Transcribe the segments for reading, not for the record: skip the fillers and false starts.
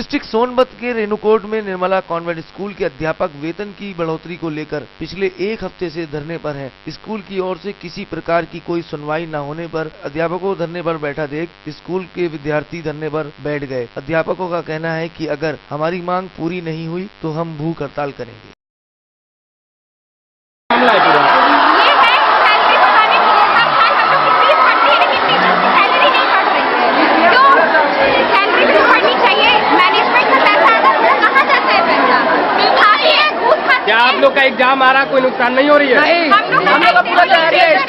District Sonbhadra के रेणुकोट में Nirmala convent school के अध्यापक वेतन की बढ़ोतरी को लेकर पिछले एक हफ्ते से धरने पर हैं। स्कूल की ओर से किसी प्रकार की कोई सुनवाई न होने पर अध्यापकों धरने पर बैठा देख स्कूल के विद्यार्थी धरने पर बैठ गए। अध्यापकों का कहना है कि अगर हमारी मांग पूरी नहीं हुई तो हम भूख हड़ताल करेंगे। क्या आप लोग का एग्जाम आ रहा, कोई नुकसान नहीं हो रही है? नहीं, हम लोग का पूरा तैयारी है। 12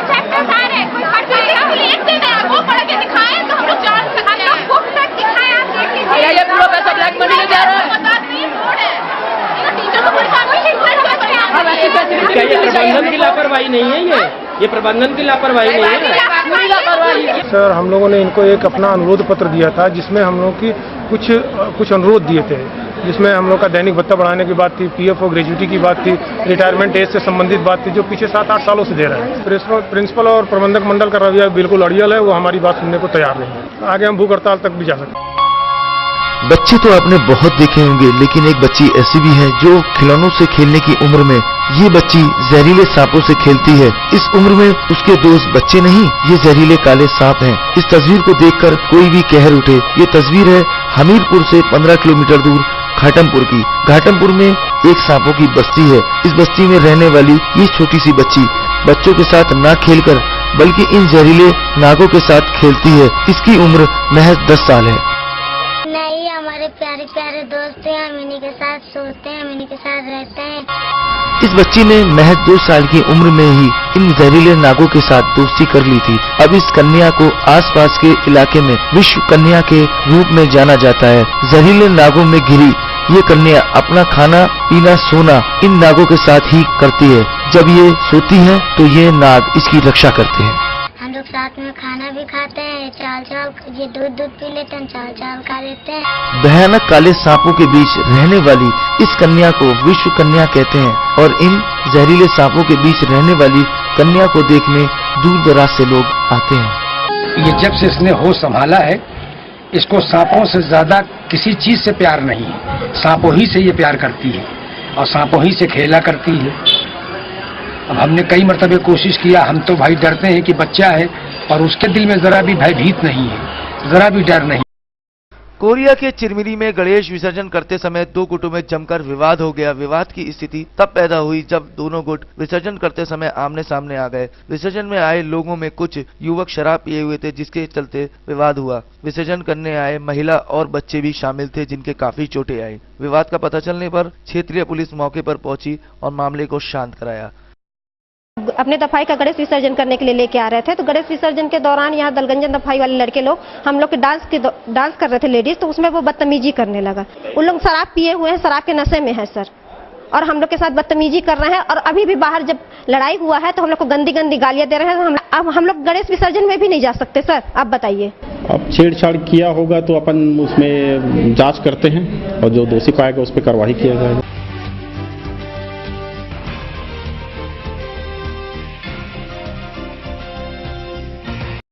चैप्टर आ रहे हैं, कोई पढ़ पाएगा? एक दिन है, वो पढ़ के दिखाए तो हम लोग जान सकते हैं। हम लोग बुक तक दिखाए, आप देख लीजिए। ये पूरा पैसा ब्लैक मनी में जा रहा है। टीचर को परेशान हुई, क्या ये प्रबंधन की लापरवाही नहीं है? ये प्रबंधन की लापरवाही नहीं है? सर, हम लोगों ने इनको एक अपना अनुरोध पत्र दिया था जिसमें हम लोग की कुछ अनुरोध दिए थे, जिसमें हम लोग का दैनिक भत्ता बढ़ाने की बात थी, पीएफ और ग्रेजुटी की बात थी, रिटायरमेंट एज से संबंधित बात थी, जो पिछले 7-8 सालों से दे रहे हैं। प्रिंसिपल और प्रबंधक मंडल का रवैया बिल्कुल अड़ियल है, वो हमारी बात सुनने को तैयार नहीं है। आगे हम भूख हड़ताल तक भी जा सकते हैं। बच्चे तो आपने बहुत देखे होंगे, लेकिन एक बच्ची ऐसी भी है जो खिलौनों से खेलने की उम्र में ये बच्ची जहरीले सांपों से खेलती है। इस उम्र में उसके दोस्त बच्चे नहीं, ये जहरीले काले सांप हैं। इस तस्वीर को देखकर कोई भी कहर उठे। ये तस्वीर है हमीरपुर से 15 किलोमीटर दूर घाटमपुर की। घाटमपुर में एक सांपों की बस्ती है। इस बस्ती में रहने वाली ये छोटी सी बच्ची बच्चों के साथ न खेलकर बल्कि इन जहरीले नागों के साथ खेलती है। इसकी उम्र महज 10 साल है। नहीं, हमारे प्यारे प्यारे दोस्त हैं, हम इन्हीं के साथ सोते हैं, हम इन्हीं के साथ रहते हैं। इस बच्ची ने महज 2 साल की उम्र में ही इन जहरीले नागों के साथ दोस्ती कर ली थी। अब इस कन्या को आसपास के इलाके में विश्व कन्या के रूप में जाना जाता है। जहरीले नागों में घिरी ये कन्या अपना खाना पीना सोना इन नागों के साथ ही करती है। जब ये सोती है तो ये नाग इसकी रक्षा करते हैं। हम लोग साथ में खाना भी खाते हैं, चावल ये दूध पी लेते हैं, चावल खा लेते हैं। भयानक काले सांपों के बीच रहने वाली इस कन्या को विश्व कन्या कहते हैं और इन जहरीले सांपों के बीच रहने वाली कन्या को देखने दूर दराज से लोग आते हैं। ये जब से इसने होश संभाला है, इसको सांपों से ज्यादा किसी चीज से प्यार नहीं है। सांपों ही से ये प्यार करती है और सांपों ही से खेला करती है। अब हमने कई मरतबे कोशिश किया, हम तो भाई डरते हैं कि बच्चा है, और उसके दिल में जरा भी भयभीत नहीं है, जरा भी डर नहीं। कोरिया के चिरमिरी में गणेश विसर्जन करते समय 2 गुटों में जमकर विवाद हो गया। विवाद की स्थिति तब पैदा हुई जब दोनों गुट विसर्जन करते समय आमने सामने आ गए। विसर्जन में आए लोगों में कुछ युवक शराब पिए हुए थे, जिसके चलते विवाद हुआ। विसर्जन करने आए महिला और बच्चे भी शामिल थे, जिनके काफी चोटें आई। विवाद का पता चलने पर क्षेत्रीय पुलिस मौके पर पहुंची और मामले को शांत कराया। अपने दफाई का गणेश विसर्जन करने के लिए लेके आ रहे थे, तो गणेश विसर्जन के दौरान यहाँ दलगंजन दफाई वाले लड़के लोग हम लोग के डांस कर रहे थे लेडीज, तो उसमें वो बदतमीजी करने लगा। उन लोग शराब पिए हुए हैं, शराब के नशे में है सर, और हम लोग के साथ बदतमीजी कर रहे हैं। और अभी भी बाहर जब लड़ाई हुआ है तो हम लोग को गंदी गंदी गालियां दे रहे हैं। अब हम लोग गणेश विसर्जन में भी नहीं जा सकते सर, आप बताइए। अब छेड़छाड़ किया होगा तो अपन उसमें जांच करते हैं और जो दोषी पाएगा उस पर कार्रवाई किया जाएगा।